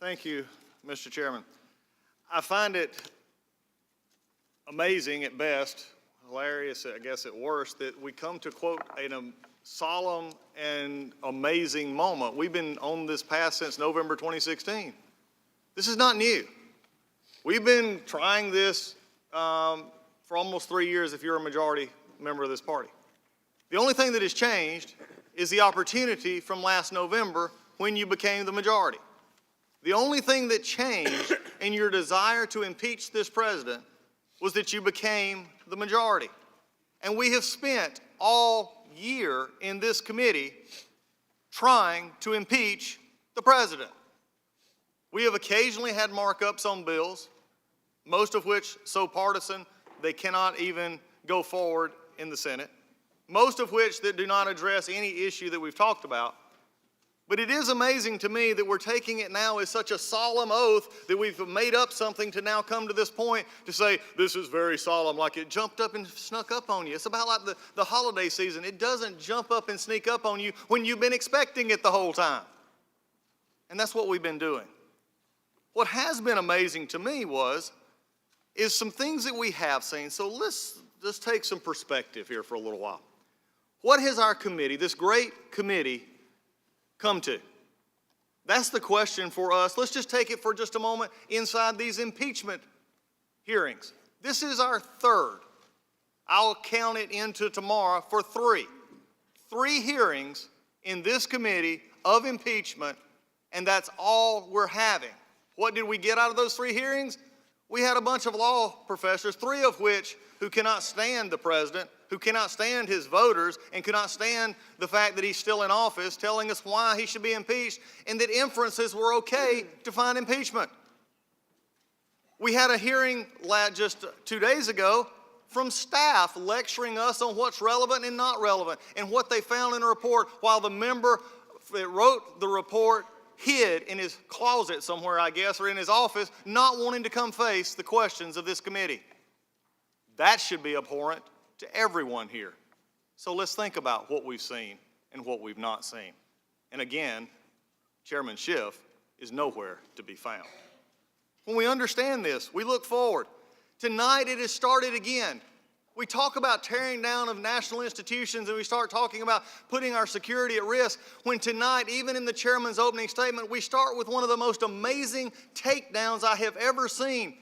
Thank you, Mr. Chairman. I find it amazing at best, hilarious, I guess, at worst, that we come to quote a solemn and amazing moment. We've been on this path since November 2016. This is not new. We've been trying this for almost 3 years if you're a majority member of this party. The only thing that has changed is the opportunity from last November when you became the majority. The only thing that changed in your desire to impeach this president was that you became the majority. And we have spent all year in this committee trying to impeach the president. We have occasionally had markups on bills, most of which so partisan they cannot even go forward in the Senate, most of which that do not address any issue that we've talked about. But it is amazing to me that we're taking it now as such a solemn oath that we've made up something to now come to this point to say, this is very solemn, like it jumped up and snuck up on you. It's about like the holiday season. It doesn't jump up and sneak up on you when you've been expecting it the whole time. And that's what we've been doing. What has been amazing to me is some things that we have seen. So let's just take some perspective here for a little while. What has our committee, this great committee, come to? That's the question for us. Let's just take it for just a moment inside these impeachment hearings. This is our third. I'll count it into tomorrow for three. 3 hearings in this committee of impeachment, and that's all we're having. What did we get out of those 3 hearings? We had a bunch of law professors, 3 of which who cannot stand the president, who cannot stand his voters, and cannot stand the fact that he's still in office, telling us why he should be impeached, and that inferences were okay to find impeachment. We had a hearing just 2 days ago from staff lecturing us on what's relevant and not relevant, and what they found in a report, while the member that wrote the report hid in his closet somewhere, I guess, or in his office, not wanting to come face the questions of this committee. That should be abhorrent to everyone here. So let's think about what we've seen and what we've not seen. And again, Chairman Schiff is nowhere to be found. When we understand this, we look forward. Tonight it has started again. We talk about tearing down of national institutions, and we start talking about putting our security at risk, when tonight, even in the chairman's opening statement, we start with one of the most amazing takedowns I have ever seen.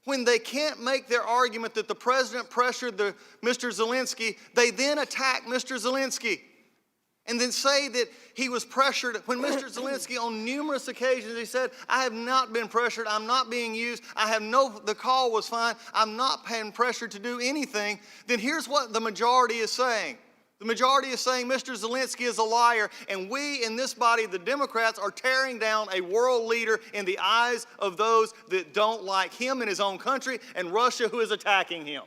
When they can't make their argument that the president pressured Mr. Zelensky, they then attack Mr. Zelensky and then say that he was pressured. When Mr. Zelensky on numerous occasions, he said, I have not been pressured, I'm not being used, the call was fine, I'm not being pressured to do anything. Then here's what the majority is saying. The majority is saying Mr. Zelensky is a liar, and we in this body, the Democrats, are tearing down a world leader in the eyes of those that don't like him in his own country, and Russia, who is attacking him.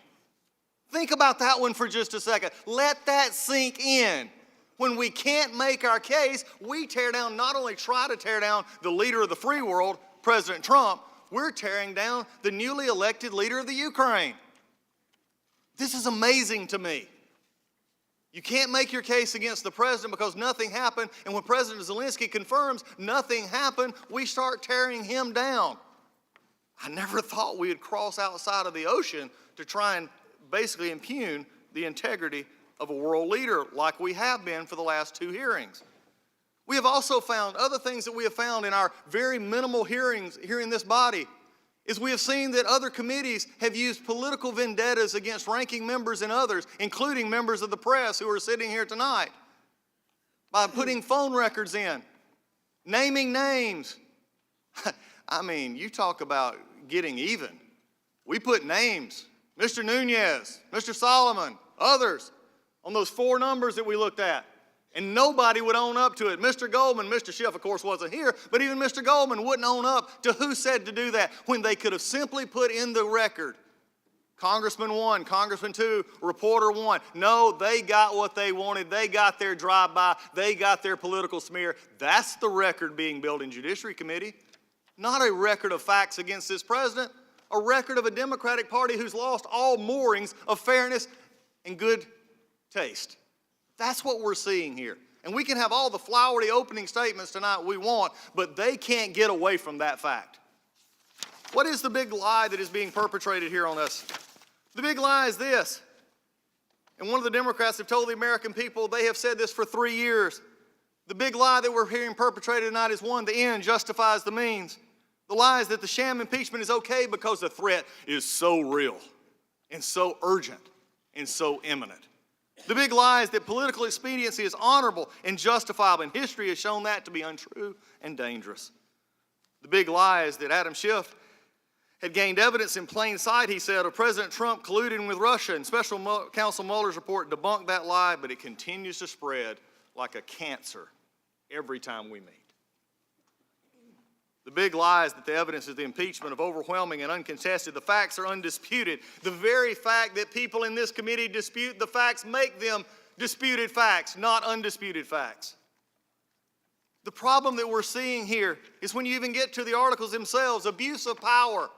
Think about that one for just a second. Let that sink in. When we can't make our case, we tear down, not only try to tear down the leader of the free world, President Trump, we're tearing down the newly elected leader of the Ukraine. This is amazing to me. You can't make your case against the president because nothing happened, and when President Zelensky confirms nothing happened, we start tearing him down. I never thought we would cross outside of the ocean to try and basically impugn the integrity of a world leader like we have been for the last 2 hearings. We have also found other things that we have found in our very minimal hearings here in this body is we have seen that other committees have used political vendettas against ranking members and others, including members of the press who are sitting here tonight, by putting phone records in, naming names. I mean, you talk about getting even. We put names, Mr. Nunez, Mr. Solomon, others, on those 4 numbers that we looked at. And nobody would own up to it. Mr. Goldman, Mr. Schiff, of course, wasn't here, but even Mr. Goldman wouldn't own up to who said to do that when they could have simply put in the record, Congressman 1, Congressman 2, reporter 1. No, they got what they wanted. They got their drive-by. They got their political smear. That's the record being built in Judiciary Committee, not a record of facts against this president, a record of a Democratic Party who's lost all moorings of fairness and good taste. That's what we're seeing here. And we can have all the flowery opening statements tonight we want, but they can't get away from that fact. What is the big lie that is being perpetrated here on us? The big lie is this. And one of the Democrats have told the American people, they have said this for 3 years. The big lie that we're hearing perpetrated tonight is one, the end justifies the means. The lie is that the sham impeachment is okay because the threat is so real and so urgent and so imminent. The big lie is that political expediency is honorable and justifiable, and history has shown that to be untrue and dangerous. The big lie is that Adam Schiff had gained evidence in plain sight, he said, of President Trump colluding with Russia, and Special Counsel Mueller's report debunked that lie, but it continues to spread like a cancer every time we meet. The big lie is that the evidence of the impeachment is overwhelming and uncontested. The facts are undisputed. The very fact that people in this committee dispute the facts make them disputed facts, not undisputed facts. The problem that we're seeing here is when you even get to the articles themselves, abuse of power.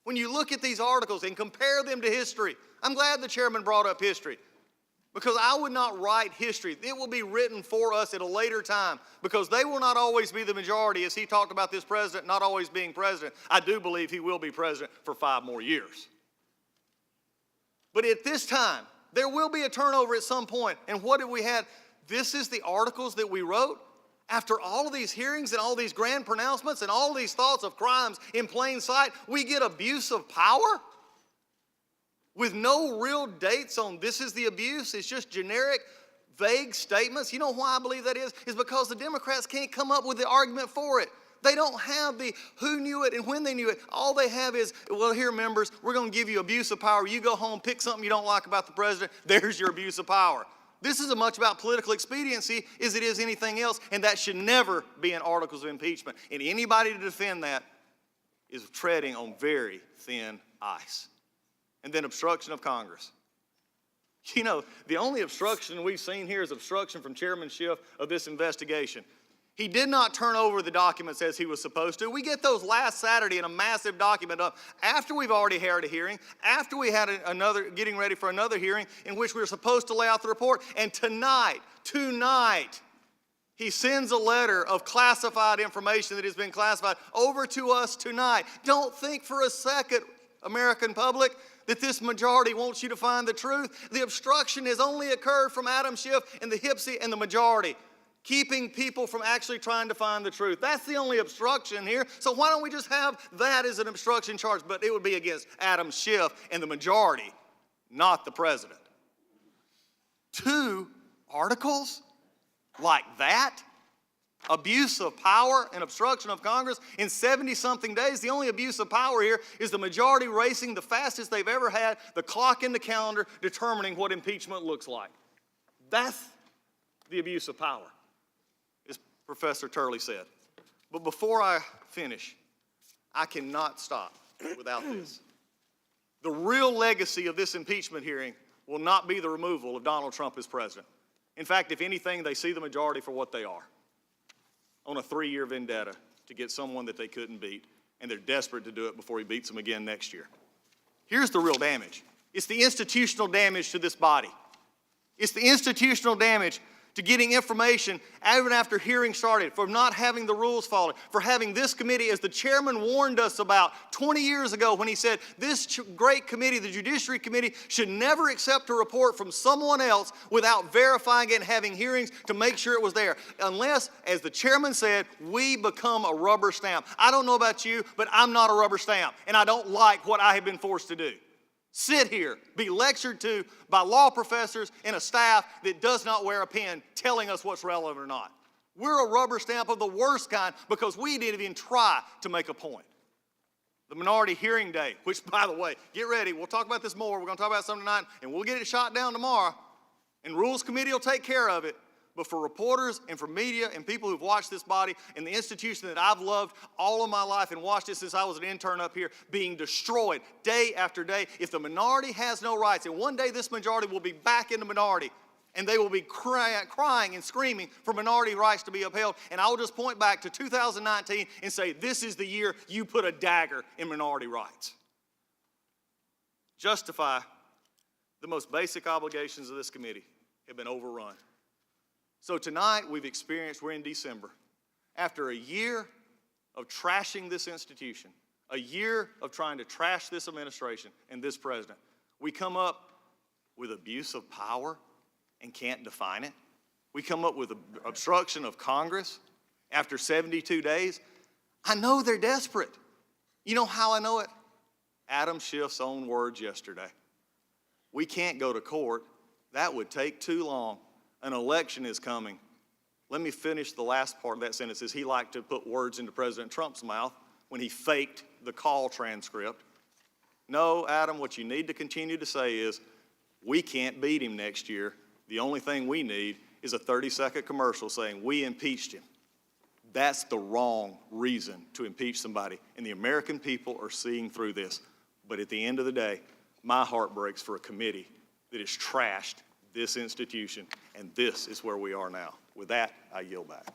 When you look at these articles and compare them to history, I'm glad the chairman brought up history, because I would not write history. It will be written for us at a later time, because they will not always be the majority, as he talked about this president not always being president. I do believe he will be president for 5 more years. But at this time, there will be a turnover at some point. And what have we had? This is the articles that we wrote? After all of these hearings and all these grand pronouncements and all these thoughts of crimes in plain sight, we get abuse of power? With no real dates on this is the abuse. It's just generic, vague statements. You know why I believe that is? Is because the Democrats can't come up with the argument for it. They don't have the who knew it and when they knew it. All they have is, well, here, members, we're going to give you abuse of power. You go home, pick something you don't like about the president. There's your abuse of power. This is as much about political expediency as it is anything else, and that should never be in articles of impeachment. And anybody to defend that is treading on very thin ice. And then obstruction of Congress. You know, the only obstruction we've seen here is obstruction from Chairman Schiff of this investigation. He did not turn over the documents as he was supposed to. We get those last Saturday in a massive document up after we've already had a hearing, after we had getting ready for another hearing in which we were supposed to lay out the report. And tonight, he sends a letter of classified information that has been classified over to us tonight. Don't think for a second, American public, that this majority wants you to find the truth. The obstruction has only occurred from Adam Schiff and the Hipsy and the majority, keeping people from actually trying to find the truth. That's the only obstruction here. So why don't we just have that as an obstruction charge? But it would be against Adam Schiff and the majority, not the president. 2 articles like that? Abuse of power and obstruction of Congress in 70-something days. The only abuse of power here is the majority racing the fastest they've ever had, the clock in the calendar determining what impeachment looks like. That's the abuse of power, as Professor Turley said. But before I finish, I cannot stop without this. The real legacy of this impeachment hearing will not be the removal of Donald Trump as president. In fact, if anything, they see the majority for what they are, on a 3-year vendetta to get someone that they couldn't beat, and they're desperate to do it before he beats them again next year. Here's the real damage. It's the institutional damage to this body. It's the institutional damage to getting information even after hearing started, for not having the rules followed, for having this committee, as the chairman warned us about 20 years ago when he said this great committee, the Judiciary Committee, should never accept a report from someone else without verifying it and having hearings to make sure it was there. Unless, as the chairman said, we become a rubber stamp. I don't know about you, but I'm not a rubber stamp, and I don't like what I have been forced to do. Sit here, be lectured to by law professors and a staff that does not wear a pen telling us what's relevant or not. We're a rubber stamp of the worst kind because we didn't even try to make a point. The minority hearing day, which, by the way, get ready, we'll talk about this more. We're going to talk about something tonight, and we'll get it shot down tomorrow, and Rules Committee will take care of it. But for reporters and for media and people who've watched this body and the institution that I've loved all of my life and watched it since I was an intern up here being destroyed day after day, if the minority has no rights, and one day this majority will be back in the minority, and they will be crying and screaming for minority rights to be upheld, and I will just point back to 2019 and say, this is the year you put a dagger in minority rights. Justify the most basic obligations of this committee have been overrun. So tonight we're in December. After a year of trashing this institution, a year of trying to trash this administration and this president, we come up with abuse of power and can't define it. We come up with obstruction of Congress after 72 days. I know they're desperate. You know how I know it? Adam Schiff's own words yesterday. We can't go to court. That would take too long. An election is coming. Let me finish the last part of that sentence, as he liked to put words into President Trump's mouth when he faked the call transcript. No, Adam, what you need to continue to say is, we can't beat him next year. The only thing we need is a 30-second commercial saying, we impeached him. That's the wrong reason to impeach somebody, and the American people are seeing through this. But at the end of the day, my heart breaks for a committee that has trashed this institution, and this is where we are now. With that, I yield back.